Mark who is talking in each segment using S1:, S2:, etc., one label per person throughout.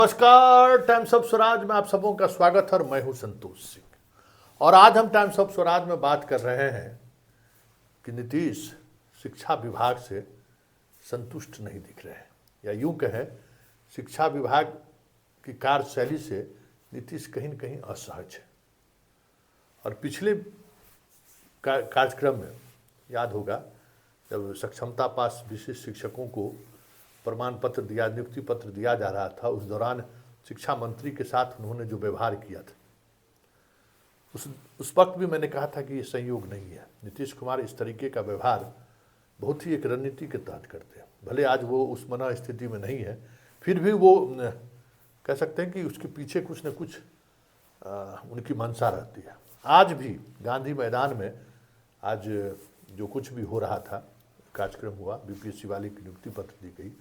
S1: नमस्कार, times of Swaraj में आप सबों का स्वागत है और मैं हूं संतोष सिंह। और आज हम टाइम्स ऑफ स्वराज में बात कर रहे हैं कि नीतीश शिक्षा विभाग से संतुष्ट नहीं दिख रहे हैं, या यूं कहें शिक्षा विभाग की कार्यशैली से नीतीश कहीं न कहीं असहज है। और पिछले कार्यक्रम में याद होगा जब सक्षमता पास विशिष्ट शिक्षकों को प्रमाण पत्र दिया, नियुक्ति पत्र दिया जा रहा था, उस दौरान शिक्षा मंत्री के साथ उन्होंने जो व्यवहार किया था, उस वक्त भी मैंने कहा था कि ये संयोग नहीं है। नीतीश कुमार इस तरीके का व्यवहार बहुत ही एक रणनीति के तहत करते हैं। भले आज वो उस मना स्थिति में नहीं है, फिर भी वो कह सकते हैं कि उसके पीछे कुछ न कुछ उनकी मंशा रहती है। आज भी गांधी मैदान में आज जो कुछ भी हो रहा था, कार्यक्रम हुआ, बीपीएससी वाली की नियुक्ति पत्र दी गई,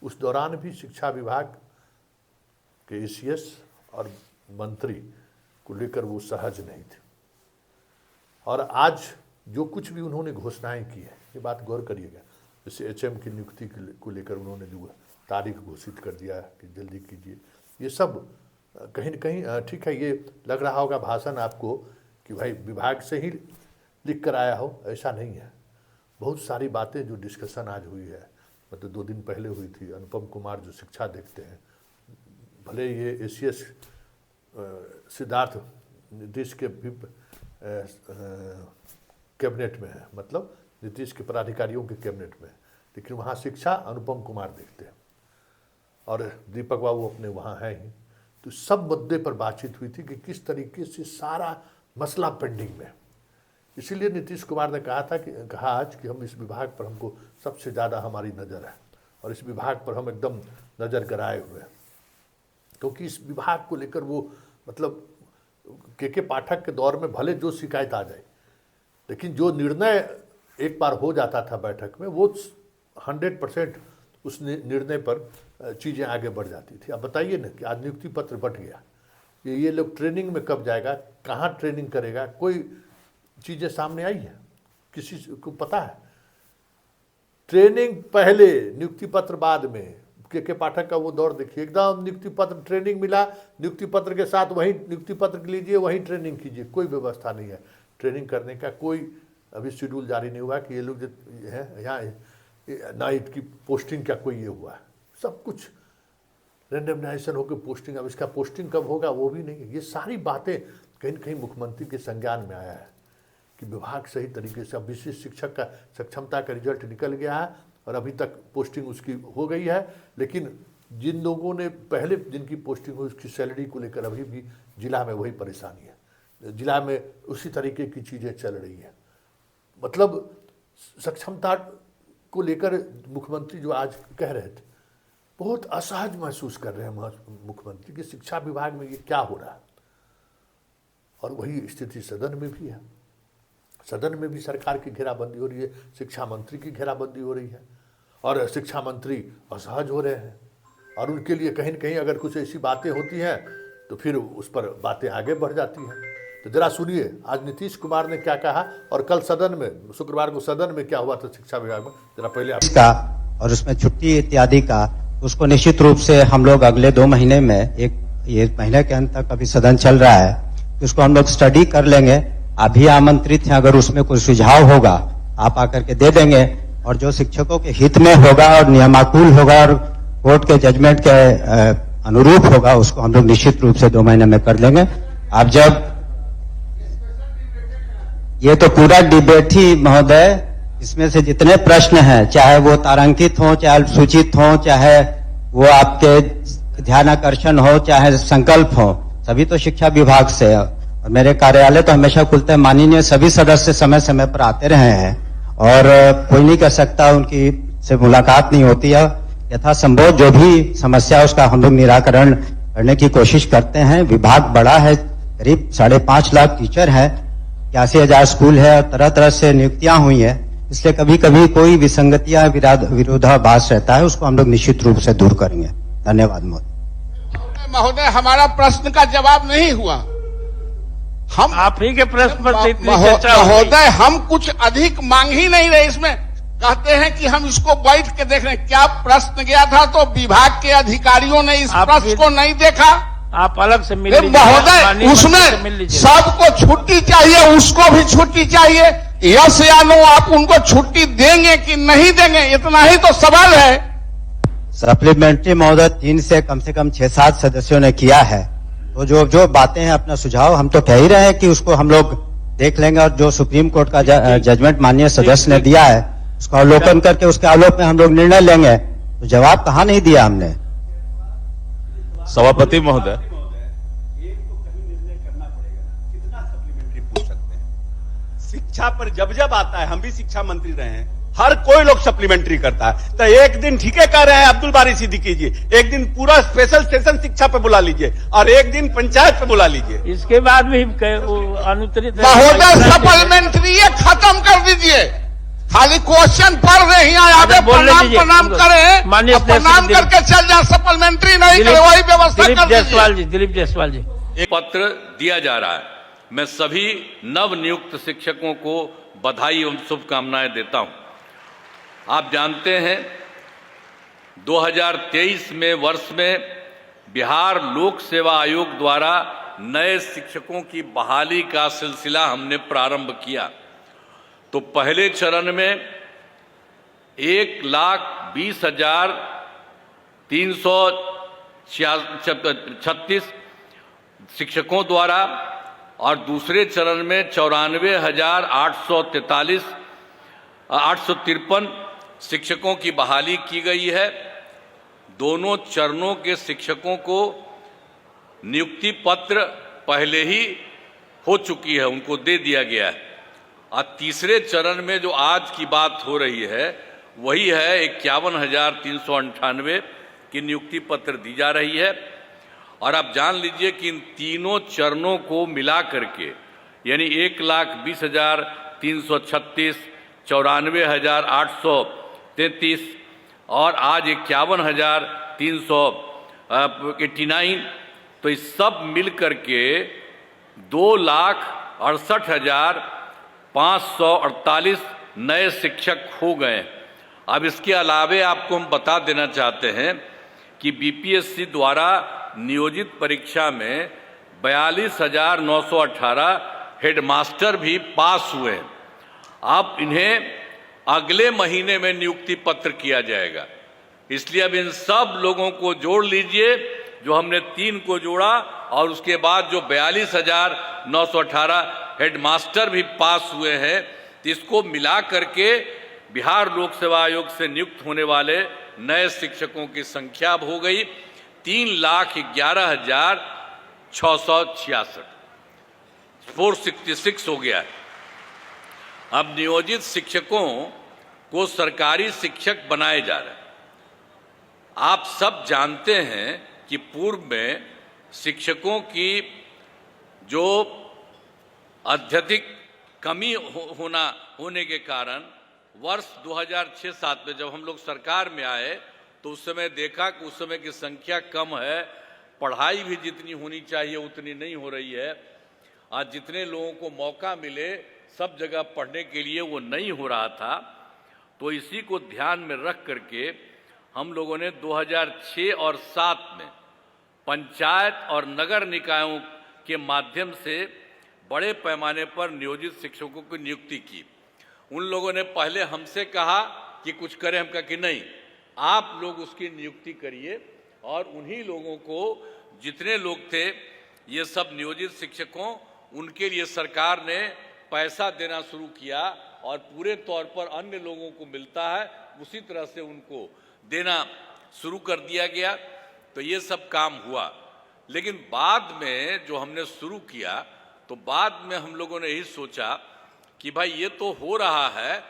S1: उस दौरान भी शिक्षा विभाग के एसीएस और मंत्री को लेकर वो सहज नहीं थे। और आज जो कुछ भी उन्होंने घोषणाएं की है, ये बात गौर करिएगा, जैसे एचएम की नियुक्ति को लेकर उन्होंने जो तारीख घोषित कर दिया कि जल्दी कीजिए, ये सब कहीं न कहीं ठीक है, ये लग रहा होगा भाषण आपको कि भाई विभाग से ही लिख कर आया हो, ऐसा नहीं है। बहुत सारी बातें जो डिस्कशन आज हुई है, मतलब 2 दिन पहले हुई थी। अनुपम कुमार जो शिक्षा देखते हैं, भले ये एसीएस सिद्धार्थ नीतीश के भी कैबिनेट में है, मतलब नीतीश के पदाधिकारियों के कैबिनेट में, लेकिन वहाँ शिक्षा अनुपम कुमार देखते हैं और दीपक बाबू अपने वहाँ हैं ही। तो सब मुद्दे पर बातचीत हुई थी कि किस तरीके से सारा मसला पेंडिंग में। इसीलिए नीतीश कुमार ने कहा आज कि हम इस विभाग पर, हमको सबसे ज़्यादा हमारी नज़र है और इस विभाग पर हम एकदम नज़र गराए हुए हैं, क्योंकि इस विभाग को लेकर वो मतलब के पाठक के दौर में भले जो शिकायत आ जाए, लेकिन जो निर्णय एक बार हो जाता था बैठक में, वो 100% उस निर्णय पर चीज़ें आगे बढ़ जाती थी। अब बताइए ना कि आज नियुक्ति पत्र बट गया, ये लोग ट्रेनिंग में कब जाएगा, कहाँ ट्रेनिंग करेगा, कोई चीज़ें सामने आई है, किसी को पता है? ट्रेनिंग पहले, नियुक्ति पत्र बाद में। के पाठक का वो दौर देखिए, एकदम नियुक्ति पत्र, ट्रेनिंग मिला, नियुक्ति पत्र के साथ वहीं नियुक्ति पत्र लीजिए, वहीं ट्रेनिंग कीजिए। कोई व्यवस्था नहीं है ट्रेनिंग करने का, कोई अभी शेड्यूल जारी नहीं हुआ कि ये लोग जो है यहाँ ना इसकी पोस्टिंग क्या कोई ये हुआ है। सब कुछ रेंडमाइजेशन होकर पोस्टिंग, अब इसका पोस्टिंग कब होगा वो भी नहीं है। ये सारी बातें कहीं न कहीं मुख्यमंत्री के संज्ञान में आया है कि विभाग सही तरीके से, अब विशिष्ट शिक्षक का सक्षमता का रिजल्ट निकल गया है और अभी तक पोस्टिंग उसकी हो गई है, लेकिन जिन लोगों ने पहले जिनकी पोस्टिंग हुई उसकी सैलरी को लेकर अभी भी जिला में वही परेशानी है। जिला में उसी तरीके की चीज़ें चल रही हैं। मतलब सक्षमता को लेकर मुख्यमंत्री जो आज कह रहे थे, बहुत असहज महसूस कर रहे हैं मुख्यमंत्री कि शिक्षा विभाग में ये क्या हो रहा है। और वही स्थिति सदन में भी है। सदन में भी सरकार की घेराबंदी हो रही है, शिक्षा मंत्री की घेराबंदी हो रही है और शिक्षा मंत्री असहज हो रहे हैं। और उनके लिए कहीं न कहीं अगर कुछ ऐसी बातें होती हैं तो फिर उस पर बातें आगे बढ़ जाती हैं। तो जरा सुनिए आज नीतीश कुमार ने क्या कहा और कल सदन में, शुक्रवार को सदन में क्या हुआ था शिक्षा विभाग में, जरा पहले
S2: इसका और उसमें छुट्टी इत्यादि का, उसको निश्चित रूप से हम लोग अगले 2 महीने में, ये महीने के अंत तक अभी सदन चल रहा है, उसको हम लोग स्टडी कर लेंगे। अभी आमंत्रित हैं, अगर उसमें कोई सुझाव होगा आप आकर के दे देंगे, और जो शिक्षकों के हित में होगा और नियमानुकूल होगा और कोर्ट के जजमेंट के अनुरूप होगा, उसको हम लोग निश्चित रूप से 2 महीने में कर लेंगे। आप जब ये तो पूरा डिबेट ही महोदय, इसमें से जितने प्रश्न हैं, चाहे वो तारांकित हो, चाहे अल्पसूचित हो, चाहे वो आपके ध्यानाकर्षण हो, चाहे संकल्प हो, सभी तो शिक्षा विभाग से। और मेरे कार्यालय तो हमेशा खुलते हैं, माननीय सभी सदस्य समय समय पर आते रहे हैं और कोई नहीं कह सकता उनकी से मुलाकात नहीं होती है। यथासंभव जो भी समस्या उसका हम लोग निराकरण करने की कोशिश करते हैं। विभाग बड़ा है, करीब 5.5 लाख टीचर है, 81,000 स्कूल है और तरह तरह से नियुक्तियां हुई है, इसलिए कभी कभी कोई विसंगतियां, विरोधाभास रहता है, उसको हम लोग निश्चित रूप से दूर करेंगे। धन्यवाद
S3: महोदय। हमारा प्रश्न का जवाब नहीं हुआ। हम
S4: आप ही के प्रश्न पर इतनी चर्चा
S3: महोदय, हम कुछ अधिक मांग ही नहीं रहे इसमें। कहते हैं कि हम इसको बैठ के देख रहे हैं। क्या प्रश्न गया था तो विभाग के अधिकारियों ने इस प्रश्न को नहीं देखा।
S4: आप अलग से मिल लीजिए।
S3: महोदय, उसमें सबको छुट्टी चाहिए, उसको भी छुट्टी चाहिए। यस या नो, आप उनको छुट्टी देंगे कि नहीं देंगे, इतना ही तो सवाल है।
S2: सप्लीमेंट्री महोदय 3 से कम 6-7 सदस्यों ने किया है, तो जो बातें हैं अपना सुझाव हम तो कह ही रहे हैं कि उसको हम लोग देख लेंगे, और जो सुप्रीम कोर्ट का जजमेंट माननीय सदस्य ने दिया है उसका अवलोकन करके उसके आलोक में हम लोग निर्णय लेंगे। तो जवाब कहाँ नहीं दिया हमने।
S5: सभापति महोदय,
S6: एक तो कहीं निर्णय करना पड़ेगा ना, कितना सप्लीमेंट्री पूछ सकते हैं। शिक्षा पर जब आता है, हम भी शिक्षा मंत्री रहे हैं, हर कोई लोग सप्लीमेंट्री करता है। तो एक दिन ठीक है कह रहे हैं अब्दुल बारी सिद्दीकी जी, एक दिन पूरा स्पेशल सेशन शिक्षा पे बुला लीजिए और एक दिन पंचायत पे बुला लीजिए।
S4: इसके बाद भी अनुत्तरित
S3: महोदय, सप्लीमेंट्री खत्म कर दीजिए। खाली क्वेश्चन पढ़ रहे हैं, आगे प्रणाम करें, प्रणाम करके चल जाए। सप्लीमेंट्री नहीं करे, वही व्यवस्था कर दीजिए।
S4: दिलीप जायसवाल जी,
S7: एक पत्र दिया जा रहा है। मैं सभी नव नियुक्त शिक्षकों को बधाई एवं शुभकामनाएं देता हूं। आप जानते हैं 2023 में वर्ष में बिहार लोक सेवा आयोग द्वारा नए शिक्षकों की बहाली का सिलसिला हमने प्रारंभ किया। तो पहले चरण में 1,20,336 शिक्षकों द्वारा और दूसरे चरण में 94,853 शिक्षकों की बहाली की गई है। दोनों चरणों के शिक्षकों को नियुक्ति पत्र पहले ही हो चुकी है, उनको दे दिया गया है। और तीसरे चरण में जो आज की बात हो रही है वही है 51,398 की नियुक्ति पत्र दी जा रही है। और आप जान लीजिए कि इन तीनों चरणों को मिला करके यानी 1,20,336, 94,833 और आज 51,389, तो इस सब मिल करके 2,68,548 नए शिक्षक हो गए। अब इसके अलावे आपको हम बता देना चाहते हैं कि बीपीएससी द्वारा नियोजित परीक्षा में 42,918 हेडमास्टर भी पास हुए हैं। अब इन्हें अगले महीने में नियुक्ति पत्र किया जाएगा। इसलिए अब इन सब लोगों को जोड़ लीजिए, जो हमने 3 को जोड़ा और उसके बाद जो 42,918 हेडमास्टर भी पास हुए हैं, तो इसको मिला करके बिहार लोक सेवा आयोग से नियुक्त होने वाले नए शिक्षकों की संख्या अब हो गई 3,11,666, 466 हो गया है। अब नियोजित शिक्षकों को सरकारी शिक्षक बनाए जा रहे हैं। आप सब जानते हैं कि पूर्व में शिक्षकों की जो अत्यधिक कमी होने के कारण वर्ष 2006-07 में जब हम लोग सरकार में आए तो उस समय देखा कि उस समय की संख्या कम है, पढ़ाई भी जितनी होनी चाहिए उतनी नहीं हो रही है। आज जितने लोगों को मौका मिले सब जगह पढ़ने के लिए वो नहीं हो रहा था। तो इसी को ध्यान में रख करके हम लोगों ने 2006 और 7 में पंचायत और नगर निकायों के माध्यम से बड़े पैमाने पर नियोजित शिक्षकों की नियुक्ति की। उन लोगों ने पहले हमसे कहा कि कुछ करें, हम कहा कि नहीं, आप लोग उसकी नियुक्ति करिए। और उन्हीं लोगों को, जितने लोग थे ये सब नियोजित शिक्षकों, उनके लिए सरकार ने पैसा देना शुरू किया और पूरे तौर पर अन्य लोगों को मिलता है उसी तरह से उनको देना शुरू कर दिया गया। तो ये सब काम हुआ। लेकिन बाद में जो हमने शुरू किया तो बाद में हम लोगों ने यही सोचा कि भाई ये तो हो रहा है,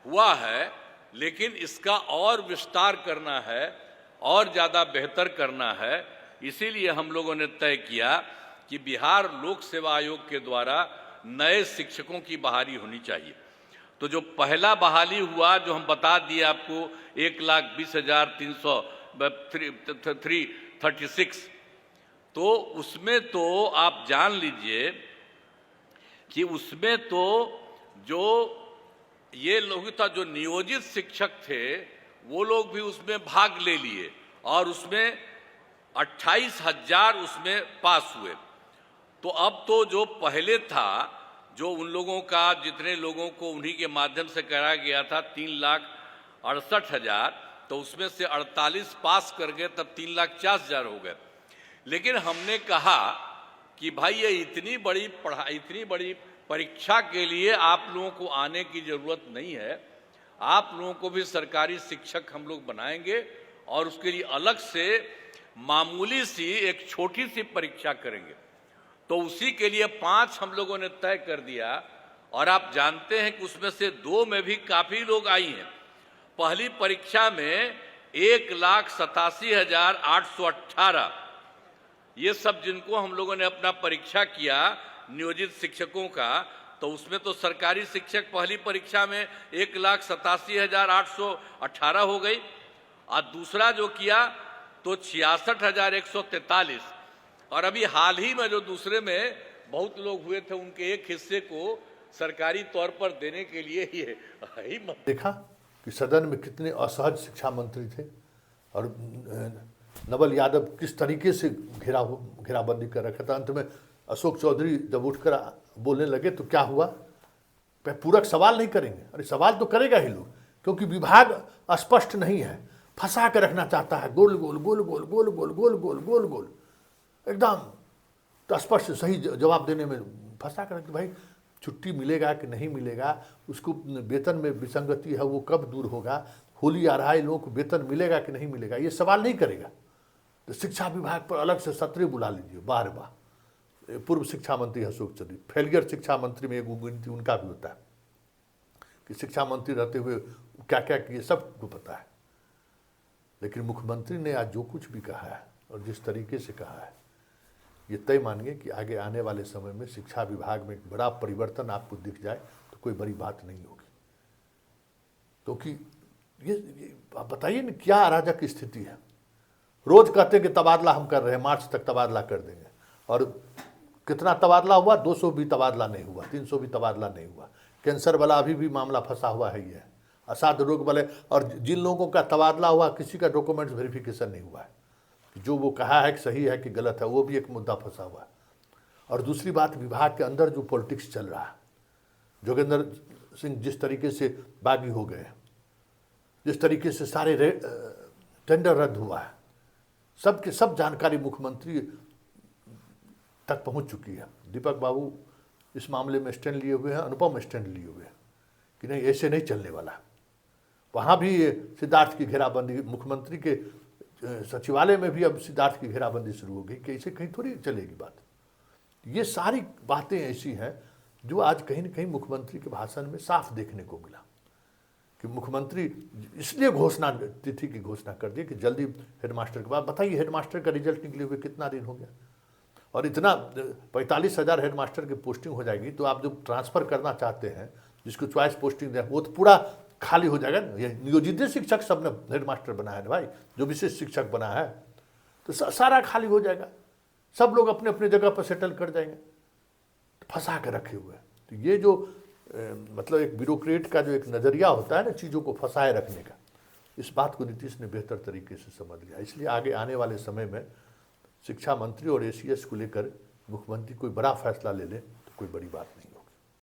S7: हुआ है, लेकिन इसका और विस्तार करना है और ज़्यादा बेहतर करना है। इसीलिए हम लोगों ने तय किया कि बिहार लोक सेवा आयोग के द्वारा नए शिक्षकों की बहाली होनी चाहिए। तो जो पहला बहाली हुआ जो हम बता दिए आपको 1,20,336, तो उसमें तो आप जान लीजिए कि उसमें तो जो ये लोग था जो नियोजित शिक्षक थे वो लोग भी उसमें भाग ले लिए और उसमें 28,000 उसमेमें पास हुए। तो अब तो जो पहले था, जो उन लोगों का जितने लोगों को उन्हीं के माध्यम से कराया गया था 3,68,000, तो उसमें से 48 पास कर गए, तब 3,40,000 हो गए। लेकिन हमने कहा कि भाई ये इतनी बड़ी पढ़ाई, इतनी बड़ी परीक्षा के लिए आप लोगों को आने की जरूरत नहीं है। आप लोगों को भी सरकारी शिक्षक हम लोग बनाएंगे और उसके लिए अलग से मामूली सी एक छोटी सी परीक्षा करेंगे। तो उसी के लिए 5 हम लोगों ने तय कर दिया और आप जानते हैं कि उसमें से 2 में भी काफी लोग आई हैं। पहली परीक्षा में 1,87,818 ये सब जिनको हम लोगों ने अपना परीक्षा किया नियोजित शिक्षकों का, तो उसमें तो सरकारी शिक्षक पहली परीक्षा में 1,87,818 हो गई और दूसरा जो किया तो 66,143। और अभी हाल ही में जो दूसरे में बहुत लोग हुए थे उनके एक हिस्से को सरकारी तौर पर देने के लिए ये ही
S1: देखा कि सदन में कितने असहज शिक्षा मंत्री थे और नवल यादव किस तरीके से घेराबंदी कर रखा था। अंत में अशोक चौधरी जब उठकर बोलने लगे तो क्या हुआ, पूरक सवाल नहीं करेंगे। अरे सवाल तो करेगा ही लोग, क्योंकि विभाग स्पष्ट नहीं है, फंसा कर रखना चाहता है, गोल गोल गोल गोल गोल गोल गोल गोल गोल गोल एकदम तो स्पष्ट सही जवाब देने में फंसा कर कि भाई छुट्टी मिलेगा कि नहीं मिलेगा, उसको वेतन में विसंगति है वो कब दूर होगा, होली आ रहा है लोगों को वेतन मिलेगा कि नहीं मिलेगा, ये सवाल नहीं करेगा। तो शिक्षा विभाग पर अलग से सत्र बुला लीजिए, बार बार। पूर्व शिक्षा मंत्री अशोक चौधरी, फेलियर शिक्षा मंत्री में एक गिनती उनका भी होता है कि शिक्षा मंत्री रहते हुए क्या क्या किए सबको पता है। लेकिन मुख्यमंत्री ने आज जो कुछ भी कहा है और जिस तरीके से कहा है, ये तय मानिए कि आगे आने वाले समय में शिक्षा विभाग में एक बड़ा परिवर्तन आपको दिख जाए तो कोई बड़ी बात नहीं होगी। क्योंकि ये आप बताइए ना क्या अराजक स्थिति है। रोज कहते हैं कि तबादला हम कर रहे हैं, मार्च तक तबादला कर देंगे, और कितना तबादला हुआ, 200 भी तबादला नहीं हुआ, 300 भी तबादला नहीं हुआ। कैंसर वाला अभी भी मामला फंसा हुआ है, ये असाध्य रोग वाले, और जिन लोगों का तबादला हुआ किसी का डॉक्यूमेंट्स वेरिफिकेशन नहीं हुआ है, जो वो कहा है कि सही है कि गलत है, वो भी एक मुद्दा फंसा हुआ है। और दूसरी बात, विभाग के अंदर जो पॉलिटिक्स चल रहा है, जोगेंद्र सिंह जिस तरीके से बागी हो गए, जिस तरीके से सारे टेंडर रद्द हुआ है, सबके सब जानकारी मुख्यमंत्री तक पहुंच चुकी है। दीपक बाबू इस मामले में स्टैंड लिए हुए हैं, अनुपम स्टैंड लिए हुए हैं कि नहीं ऐसे नहीं चलने वाला। वहाँ भी सिद्धार्थ की घेराबंदी, मुख्यमंत्री के सचिवालय में भी अब सिद्धार्थ की घेराबंदी शुरू हो गई कि ऐसे कहीं थोड़ी चलेगी बात। ये सारी बातें ऐसी हैं जो आज कहीं न कहीं मुख्यमंत्री के भाषण में साफ देखने को मिला कि मुख्यमंत्री इसलिए घोषणा तिथि की घोषणा कर दी कि जल्दी हेडमास्टर के बाद। बताइए हेडमास्टर का रिजल्ट निकले हुए कितना दिन हो गया, और इतना 45,000 हेडमास्टर की पोस्टिंग हो जाएगी, तो आप जो ट्रांसफ़र करना चाहते हैं जिसको चॉइस पोस्टिंग दें वो तो पूरा खाली हो जाएगा। ये नियोजित शिक्षक सब ने हेडमास्टर बनाया है भाई, जो विशेष शिक्षक बना है तो सारा खाली हो जाएगा, सब लोग अपने अपने जगह पर सेटल कर जाएंगे। तो फंसा के रखे हुए हैं। तो ये जो मतलब एक ब्यूरोक्रेट का जो एक नज़रिया होता है ना चीज़ों को फंसाए रखने का, इस बात को नीतीश ने बेहतर तरीके से समझ लिया। इसलिए आगे आने वाले समय में शिक्षा मंत्री और ACS को लेकर मुख्यमंत्री कोई बड़ा फैसला ले ले तो कोई बड़ी बात नहीं।